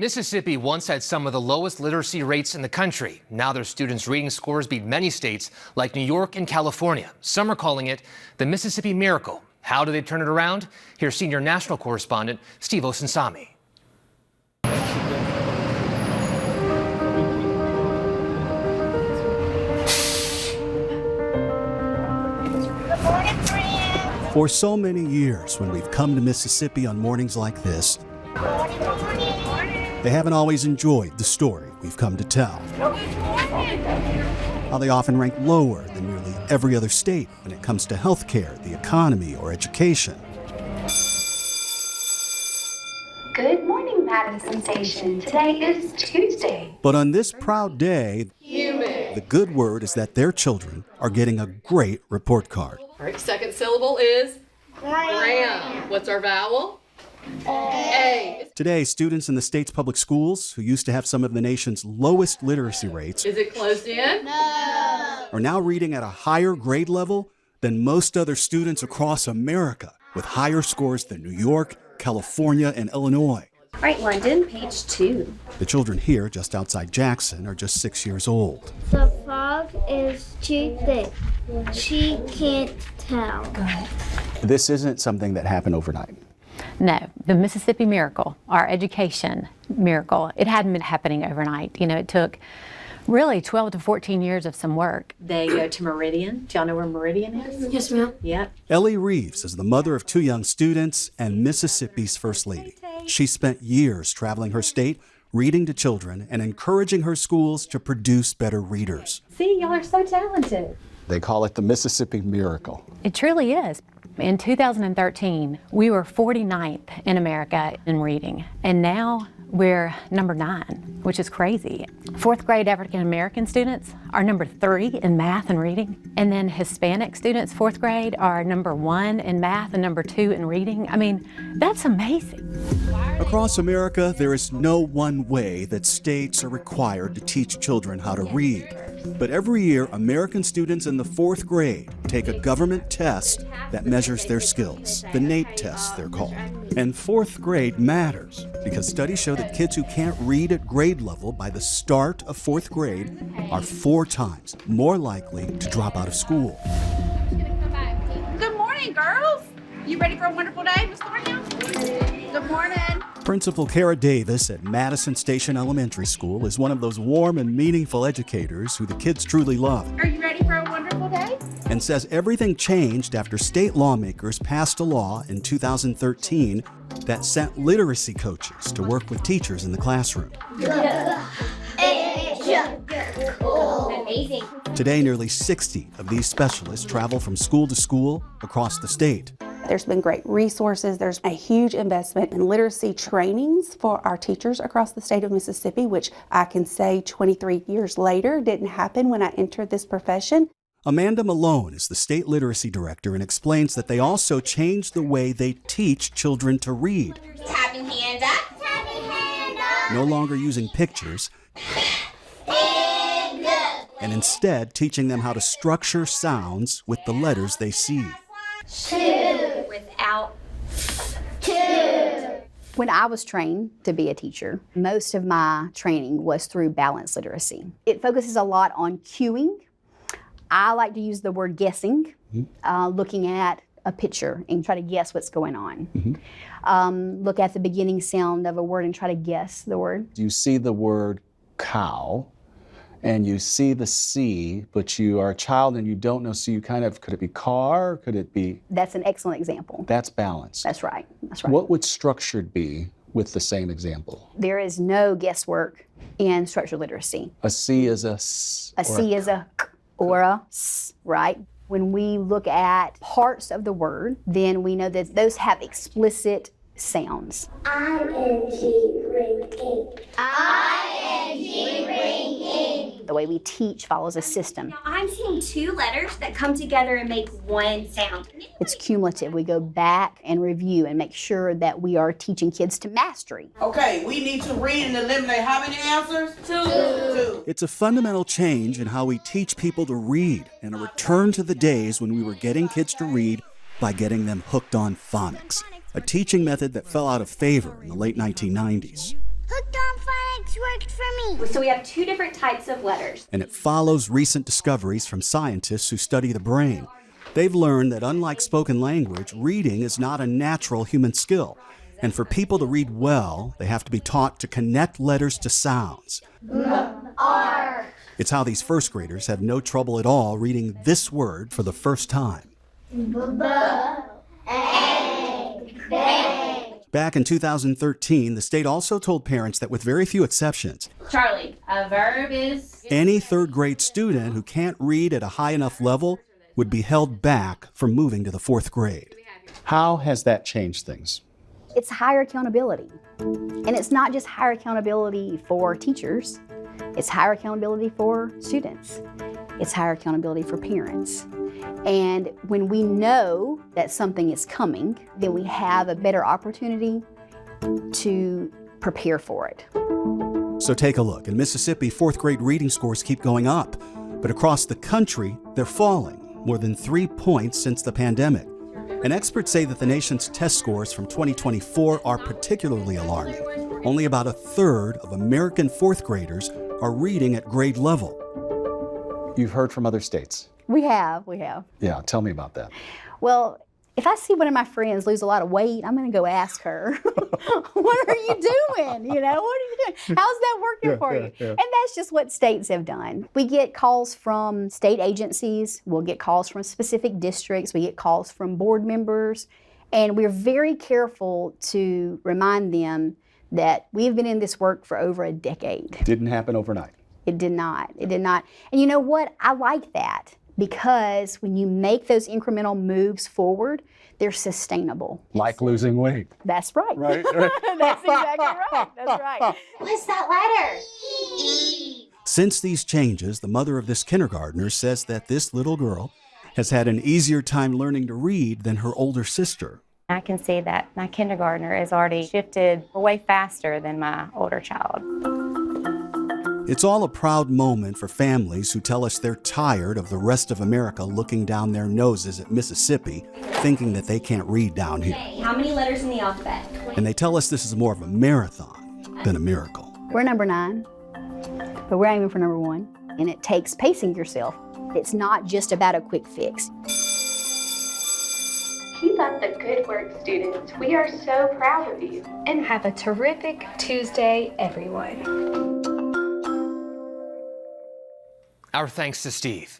Mississippi once had some of the lowest literacy rates in the country. Now their students' reading scores beat many states like New York and California. Some are calling it the Mississippi Miracle. How do they turn it around? Here's senior national correspondent Steve Osunsami. For so many years, when we've come to Mississippi on mornings like this, they haven't always enjoyed the story we've come to tell. How they often rank lower than nearly every other state when it comes to health care, the economy, or education. Good morning, Madison Station. Today is Tuesday. But on this proud day, the good word is that their children are getting a great report card. All right, second syllable is ram. What's our vowel? A. Today, students in the state's public schools, who used to have some of the nation's lowest literacy rates, Is it closed in? No. are now reading at a higher grade level than most other students across America, with higher scores than New York, California, and Illinois. All right, London, page 2. The children here, just outside Jackson, are just 6 years old. The fog is too thick. She can't tell. This isn't something that happened overnight. No, the Mississippi Miracle, our education miracle, it hadn't been happening overnight. You know, it took really 12 to 14 years of some work. They go to Meridian. Do y'all know where Meridian is? Yes, ma'am. Yep. Ellie Reeves is the mother of 2 young students and Mississippi's First Lady. She spent years traveling her state, reading to children, and encouraging her schools to produce better readers. See, y'all are so talented. They call it the Mississippi Miracle. It truly is. In 2013, we were 49th in America in reading, and now we're number 9, which is crazy. 4th grade African American students are number 3 in math and reading, and then Hispanic students, 4th grade, are number 1 in math and number 2 in reading. I mean, that's amazing. Across America, there is no one way that states are required to teach children how to read. But every year, American students in the 4th grade take a government test that measures their skills, the NAEP tests they're called. And 4th grade matters because studies show that kids who can't read at grade level by the start of 4th grade are 4 times more likely to drop out of school. Good morning, girls. You ready for a wonderful day, Miss Thornhill? Good morning. Principal Kara Davis at Madison Station Elementary School is one of those warm and meaningful educators who the kids truly love. Are you ready for a wonderful day? And says everything changed after state lawmakers passed a law in 2013 that sent literacy coaches to work with teachers in the classroom. Amazing. Today, nearly 60 of these specialists travel from school to school across the state. There's been great resources. There's a huge investment in literacy trainings for our teachers across the state of Mississippi, which I can say 23 years later didn't happen when I entered this profession. Amanda Malone is the state literacy director and explains that they also changed the way they teach children to read. Tapping hand up. Tapping hand up. No longer using pictures, and instead teaching them how to structure sounds with the letters they see. Without When I was trained to be a teacher, most of my training was through balanced literacy. It focuses a lot on cueing. I like to use the word guessing, looking at a picture and try to guess what's going on. Look at the beginning sound of a word and try to guess the word. You see the word cow, and you see the C, but you are a child and you don't know, so you kind of, could it be car? Could it be? That's an excellent example. That's balance. That's right. That's right. What would structured be with the same example? There is no guesswork in structured literacy. A C is a S. A C is a K or a S, right? When we look at parts of the word, then we know that those have explicit sounds. I-N-G ringing. I-N-G ringing. The way we teach follows a system. Now I'm seeing 2 letters that come together and make one sound. It's cumulative. We go back and review and make sure that we are teaching kids to mastery. Okay, we need to read and eliminate how many answers? 2. It's a fundamental change in how we teach people to read and a return to the days when we were getting kids to read by getting them hooked on phonics, a teaching method that fell out of favor in the late 1990s. Hooked on phonics worked for me. So we have two different types of letters. And it follows recent discoveries from scientists who study the brain. They've learned that unlike spoken language, reading is not a natural human skill. And for people to read well, they have to be taught to connect letters to sounds. R. It's how these first graders have no trouble at all reading this word for the first time. Back in 2013, the state also told parents that with very few exceptions, Charlie, a verb is... any third grade student who can't read at a high enough level would be held back from moving to the fourth grade. How has that changed things? It's higher accountability. And it's not just higher accountability for teachers, it's higher accountability for students. It's higher accountability for parents. And when we know that something is coming, then we have a better opportunity to prepare for it. So take a look. In Mississippi, fourth grade reading scores keep going up, but across the country, they're falling more than 3 points since the pandemic. And experts say that the nation's test scores from 2024 are particularly alarming. Only about a third of American fourth graders are reading at grade level. You've heard from other states. We have. Yeah, tell me about that. Well, if I see one of my friends lose a lot of weight, I'm going to go ask her, what are you doing? What are you doing? How's that working for you? And that's just what states have done. We get calls from state agencies. We'll get calls from specific districts. We get calls from board members. And we're very careful to remind them that we've been in this work for over a decade. Didn't happen overnight. It did not. It did not. And you know what? I like that. Because when you make those incremental moves forward, they're sustainable. Like losing weight. That's right. Right. That's exactly right. That's right. What's that letter? E. Since these changes, the mother of this kindergartner says that this little girl has had an easier time learning to read than her older sister. I can see that my kindergartner has already shifted way faster than my older child. It's all a proud moment for families who tell us they're tired of the rest of America looking down their noses at Mississippi, thinking that they can't read down here. How many letters in the alphabet? And they tell us this is more of a marathon than a miracle. We're number 9, but we're aiming for number 1. And it takes pacing yourself. It's not just about a quick fix. Keep up the good work, students. We are so proud of you. And have a terrific Tuesday, everyone. Our thanks to Steve.